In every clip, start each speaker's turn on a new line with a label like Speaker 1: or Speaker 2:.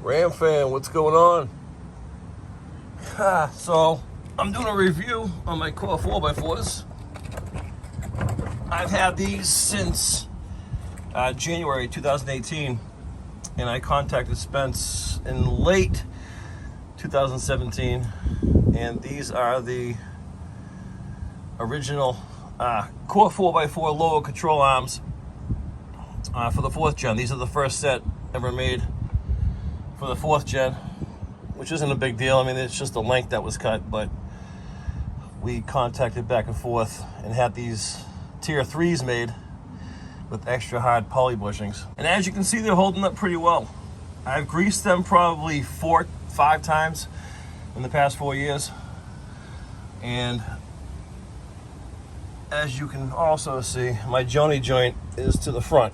Speaker 1: Ram fan, what's going on? So, I'm doing a review on my Core 4x4s. I've had these since January 2018, and I contacted Spence in late 2017, and these are the original Core 4x4 lower control arms for the 4th gen. These are the first set ever made for the 4th gen, which isn't a big deal. I mean, it's just the length that was cut, but we contacted back and forth and had these TEIR 3s made with extra hard poly bushings. And as you can see, they're holding up pretty well. I've greased them probably 4-5 times in the past 4 years. And as you can also see, my Joni joint is to the front.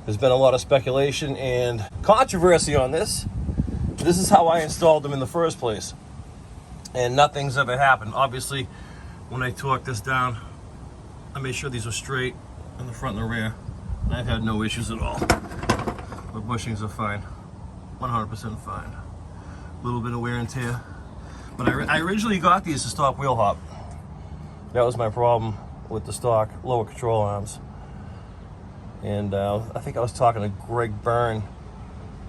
Speaker 1: There's been a lot of speculation and controversy on this. This is how I installed them in the first place, and nothing's ever happened. Obviously, when I torqued this down, I made sure these were straight in the front and the rear, and I've had no issues at all. The bushings are fine, 100% fine. A little bit of wear and tear, but I originally got these to stop wheel hop. That was my problem with the stock lower control arms. And I think I was talking to Greg Byrne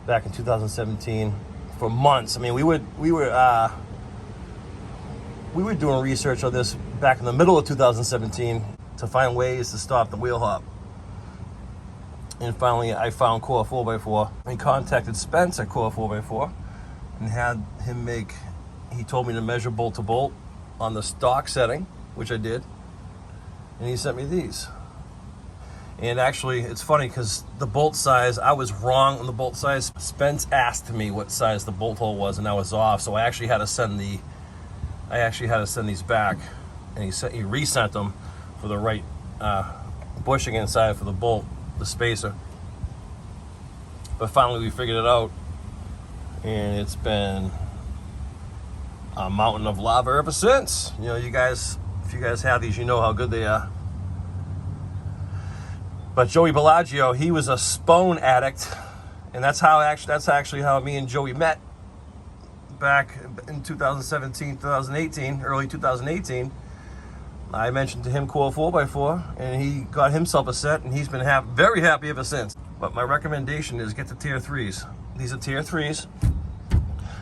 Speaker 1: back in 2017 for months. I mean, we were doing research on this back in the middle of 2017 to find ways to stop the wheel hop. And finally, I found Core 4x4. I contacted Spence at Core 4x4 and had him make. He told me to measure bolt to bolt on the stock setting, which I did, and he sent me these. And actually, it's funny because the bolt size, I was wrong on the bolt size. Spence asked me what size the bolt hole was, and I was off. So I actually had to send these back, and he resent them for the right bushing inside for the bolt, the spacer. But finally, we figured it out, and it's been a mountain of lava ever since. You know, you guys, if you guys have these, you know how good they are. But Joey Bellagio, he was a Spone addict, and that's actually how me and Joey met back in 2017, 2018, early 2018. I mentioned to him Core 4x4, and he got himself a set, and he's been very happy ever since. But my recommendation is get the TEIR 3s. These are TEIR 3s.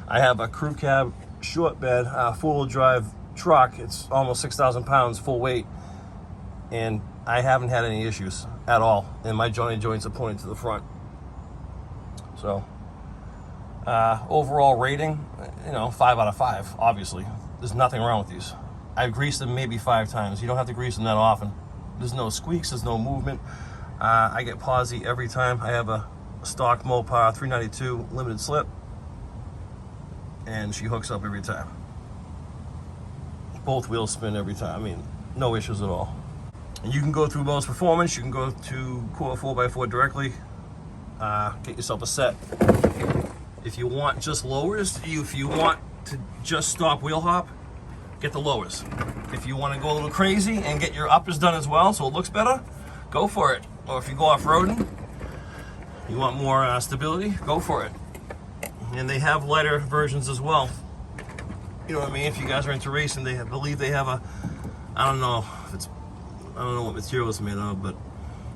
Speaker 1: I have a crew cab short bed, four-wheel drive truck. It's almost 6,000 pounds full weight, and I haven't had any issues at all, and my Joni joints are pointing to the front. So overall rating, 5 out of 5. Obviously, there's nothing wrong with these. I've greased them maybe 5 times. You don't have to grease them that often. There's no squeaks, there's no movement. I get posy every time. I have a stock Mopar 392 limited slip, and she hooks up every time. Both wheels spin every time. I mean, no issues at all. And you can go through Most Performance. You can go to Core 4x4 directly. Get yourself a set. If you want just lowers, if you want to just stop wheel hop, get the lowers. If you want to go a little crazy and get your uppers done as well, so it looks better, go for it. Or if you go off-roading, you want more stability, go for it. And they have lighter versions as well. You know what I mean? If you guys are into racing, I believe they have I don't know what material it's made of, but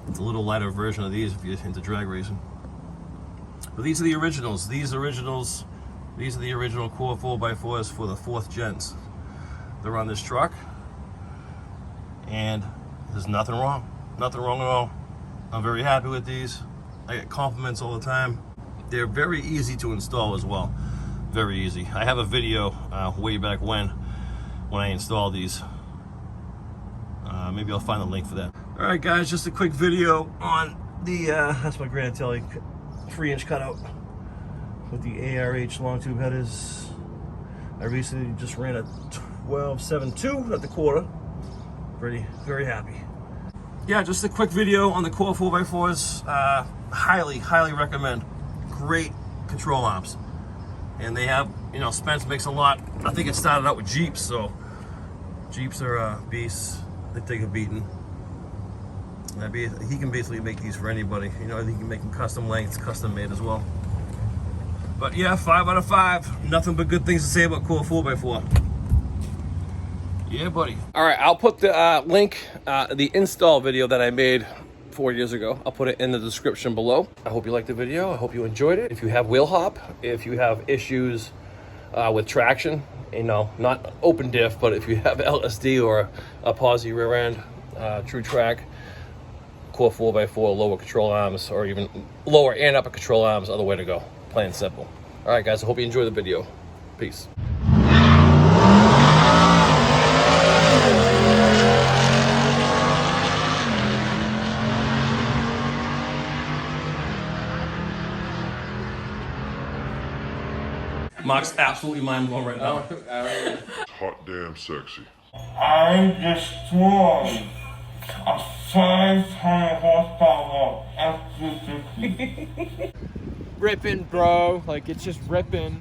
Speaker 1: it's a little lighter version of these if you're into drag racing. But these are the originals. These are the original Core 4x4s for the 4th gens. They're on this truck, and there's nothing wrong. Nothing wrong at all. I'm very happy with these. I get compliments all the time. They're very easy to install as well. Very easy. I have a video way back when I installed these. Maybe I'll find the link for that. All right, guys, just a quick video on the, that's my Grand Telly 3-inch cutout with the ARH long tube headers. I recently just ran a 12.72 at the quarter. Very happy. Yeah, just a quick video on the Core 4x4s. Highly recommend. Great control arms. And they have, Spence makes a lot. I think it started out with Jeeps, so Jeeps are beasts. They take a beating. He can basically make these for anybody. He can make them custom lengths, custom made as well. But yeah, 5 out of 5. Nothing but good things to say about Core 4x4. Yeah, buddy. All right, I'll put the link, the install video that I made 4 years ago. I'll put it in the description below. I hope you liked the video. I hope you enjoyed it. If you have wheel hop, if you have issues with traction, you know, not open diff, but if you have LSD or a posi rear end, true track, Core 4x4, lower control arms, or even lower and upper control arms are the way to go. Plain and simple. All right, guys, I hope you enjoy the video. Peace. Mark's absolutely mind blown right now.
Speaker 2: Hot damn sexy.
Speaker 3: I destroyed a 500 horsepower F-250.
Speaker 4: Ripping, bro. Like, it's just ripping.